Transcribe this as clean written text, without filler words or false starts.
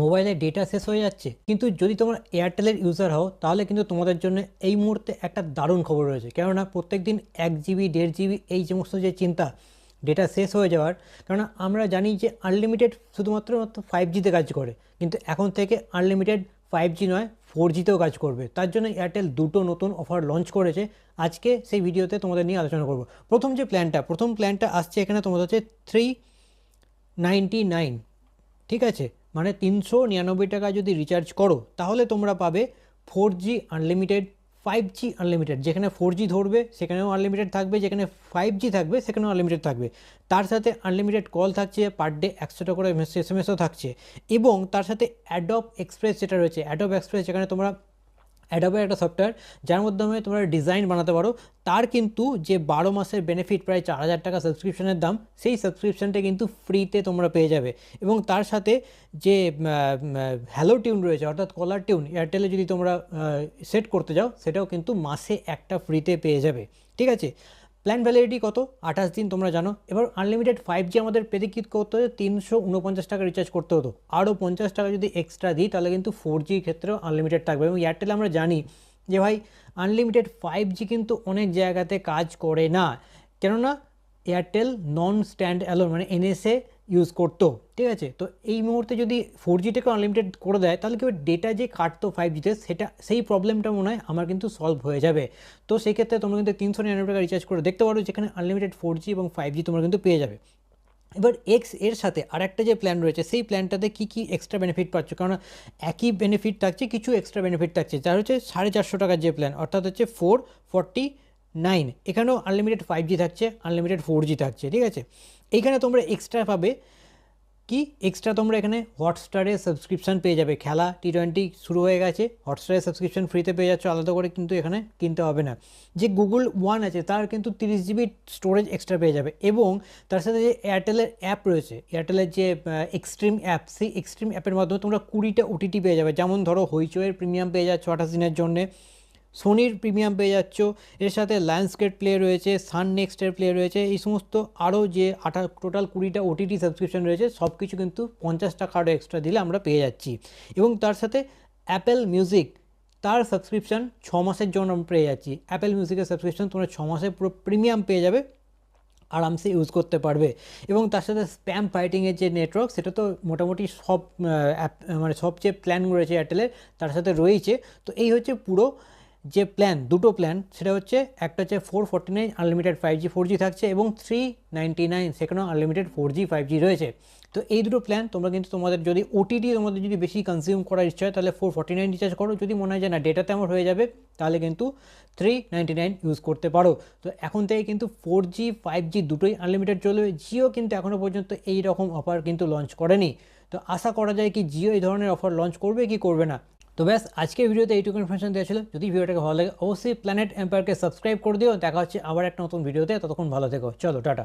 মোবাইলে ডেটা শেষ হয়ে যাচ্ছে, কিন্তু যদি তোমরা এয়ারটেলের ইউজার হও তাহলে কিন্তু তোমাদের জন্য এই মুহূর্তে একটা দারুণ খবর রয়েছে। কেননা প্রত্যেক দিন 1 জিবি 1.5 জিবি এই সমস্ত যে চিন্তা ডেটা শেষ হয়ে যাওয়ার, কেননা আমরা জানি যে আনলিমিটেড শুধুমাত্র 5Gতে কাজ করে, কিন্তু এখন থেকে আনলিমিটেড 5G নয় 4Gতেও কাজ করবে। তার জন্য এয়ারটেল দুটো নতুন অফার লঞ্চ করেছে। আজকে সেই ভিডিওতে তোমাদের নিয়ে আলোচনা করব। প্রথম প্ল্যানটা আসছে এখানে তোমাদের হচ্ছে 399, ঠিক আছে, মানে 399 টাকা যদি রিচার্জ করো তাহলে তোমরা পাবে 4G আনলিমিটেড, 5G আনলিমিটেড। যেখানে 4G ধরবে সেখানেও আনলিমিটেড থাকবে, যেখানে 5G থাকবে সেখানেও আনলিমিটেড থাকবে। তার সাথে আনলিমিটেড কল থাকছে, পার ডে 100 করে SMS-ও থাকছে, এবং তার সাথে অ্যাডোব এক্সপ্রেস যেটা রয়েছে, অ্যাডোব এক্সপ্রেস যেখানে তোমরা অ্যাডোবের একটা সফটওয়্যার যার মাধ্যমে তোমরা ডিজাইন বানাতে পারো, তার কিন্তু যে 12 মাসের বেনিফিট, প্রায় 4,000 টাকা সাবস্ক্রিপশনের দাম, সেই সাবস্ক্রিপশনটা কিন্তু ফ্রিতে তোমরা পেয়ে যাবে। এবং তার সাথে যে হ্যালো টিউন রয়েছে, অর্থাৎ কলার টিউন এয়ারটেলে যদি তোমরা সেট করতে যাও, সেটাও কিন্তু মাসে একটা ফ্রিতে পেয়ে যাবে। ঠিক আছে, প্ল্যান ভ্যালিডিটি কত? 28 দিন, তোমরা জানো। এবার আনলিমিটেড 5G আমাদের পেতে কী করতে হতো? 349 টাকা রিচার্জ করতে হতো। আরও 50 টাকা যদি এক্সট্রা দিই তাহলে কিন্তু 4G ক্ষেত্রেও আনলিমিটেড থাকবে। এবং এয়ারটেলে আমরা জানি যে ভাই আনলিমিটেড 5G কিন্তু অনেক জায়গাতে কাজ করে না, কেননা এয়ারটেল নন স্ট্যান্ড অ্যালোন মানে NSA ইউজ করতো। ঠিক আছে, তো এই মুহূর্তে যদি 4Gটাকে আনলিমিটেড করে দেয় তাহলে কি ডেটা যে কাটতো 5Gতে, সেই প্রবলেমটা মনে হয় আমার কিন্তু সলভ হয়ে যাবে। তো সেই ক্ষেত্রে তোমরা কিন্তু 399 টাকা রিচার্জ করে দেখতে পারো, যেখানে আনলিমিটেড 4G এবং 5G তোমরা কিন্তু পেয়ে যাবে। এবার এর সাথে আরেকটা যে প্ল্যান রয়েছে, সেই প্ল্যানটাতে কী কী এক্সট্রা বেনিফিট পাচ্ছ, কারণ একই বেনিফিট থাকছে, কিছু এক্সট্রা বেনিফিট থাকছে। তার হচ্ছে 450 টাকার যে প্ল্যান, অর্থাৎ হচ্ছে 449, এখানেও আনলিমিটেড 5G থাকছে, আনলিমিটেড 4G থাকছে। ঠিক আছে, এইখানে তোমরা এক্সট্রা পাবে কি? এক্সট্রা তোমরা এখানে হটস্টারের সাবস্ক্রিপশান পেয়ে যাবে। খেলা T20 শুরু হয়ে গেছে, হটস্টারের সাবস্ক্রিপশান ফ্রিতে পেয়ে যাচ্ছ, আলাদা করে কিন্তু এখানে কিনতে হবে না। যে গুগল ওয়ান আছে তার কিন্তু 30 GB স্টোরেজ এক্সট্রা পেয়ে যাবে। এবং তার সাথে যে এয়ারটেলের অ্যাপ রয়েছে, এয়ারটেলের যে এক্সট্রিম অ্যাপ, সেই এক্সট্রিম অ্যাপের মাধ্যমে তোমরা 20টা OTT পেয়ে যাবে। যেমন ধরো হইচইয়ের প্রিমিয়াম পেয়ে যাচ্ছ 28 দিনের জন্যে, সোনির প্রিমিয়াম পেয়ে যাচ্ছ, এর সাথে লায়ন্সগেট প্লে রয়েছে, সান নেক্সটের প্লে রয়েছে, এই সমস্ত আরও যে টোটাল 20টা OTT সাবস্ক্রিপশন রয়েছে, সব কিছু কিন্তু 50 টাকা আরও এক্সট্রা দিলে আমরা পেয়ে যাচ্ছি। এবং তার সাথে অ্যাপেল মিউজিক, তার সাবস্ক্রিপশান 6 মাসের জন্য আমরা পেয়ে যাচ্ছি। অ্যাপেল মিউজিকের সাবস্ক্রিপশান তোমরা 6 মাসে পুরো প্রিমিয়াম পেয়ে যাবে, আরামসে ইউজ করতে পারবে। এবং তার সাথে স্প্যাম ফাইটিংয়ের যে নেটওয়ার্ক, সেটা তো মোটামুটি সব অ্যাপ মানে সব যে প্ল্যানগুলো রয়েছে এয়ারটেলের তার সাথে রয়েছে। তো এই হচ্ছে পুরো যে প্ল্যান, দুটো প্ল্যান, সেটা হচ্ছে একটা হচ্ছে 449 আনলিমিটেড 5G 4G থাকছে, এবং 399 সেখানেও আনলিমিটেড 4G 5G রয়েছে। তো এই দুটো প্ল্যান তোমরা কিন্তু তোমাদের যদি OTT তোমাদের যদি বেশি কনজিউম করার ইচ্ছা হয় তাহলে 449 রিচার্জ করো। যদি মনে হয় যে না ডেটাতে আমার হয়ে যাবে তাহলে কিন্তু 399 ইউজ করতে পারো। তো এখন থেকে কিন্তু 4G 5G দুটোই আনলিমিটেড চলবে। জিও কিন্তু এখনও পর্যন্ত এই রকম অফার কিন্তু লঞ্চ করেনি। তো আশা করা যায় কি জিও এই ধরনের অফার লঞ্চ করবে কি করবে না। তো ব্যাস, আজকের ভিডিওতে এইটুকু ইনফরমেশন দেওয়া ছিল। যদি ভিডিওটাকে ভালো লাগে অবশ্যই প্ল্যানেট এম্পায়ারকে সাবস্ক্রাইব করে দিও। দেখা হচ্ছে আবার একটা নতুন ভিডিওতে, ততক্ষণ ভালো থেকো, চলো টাটা।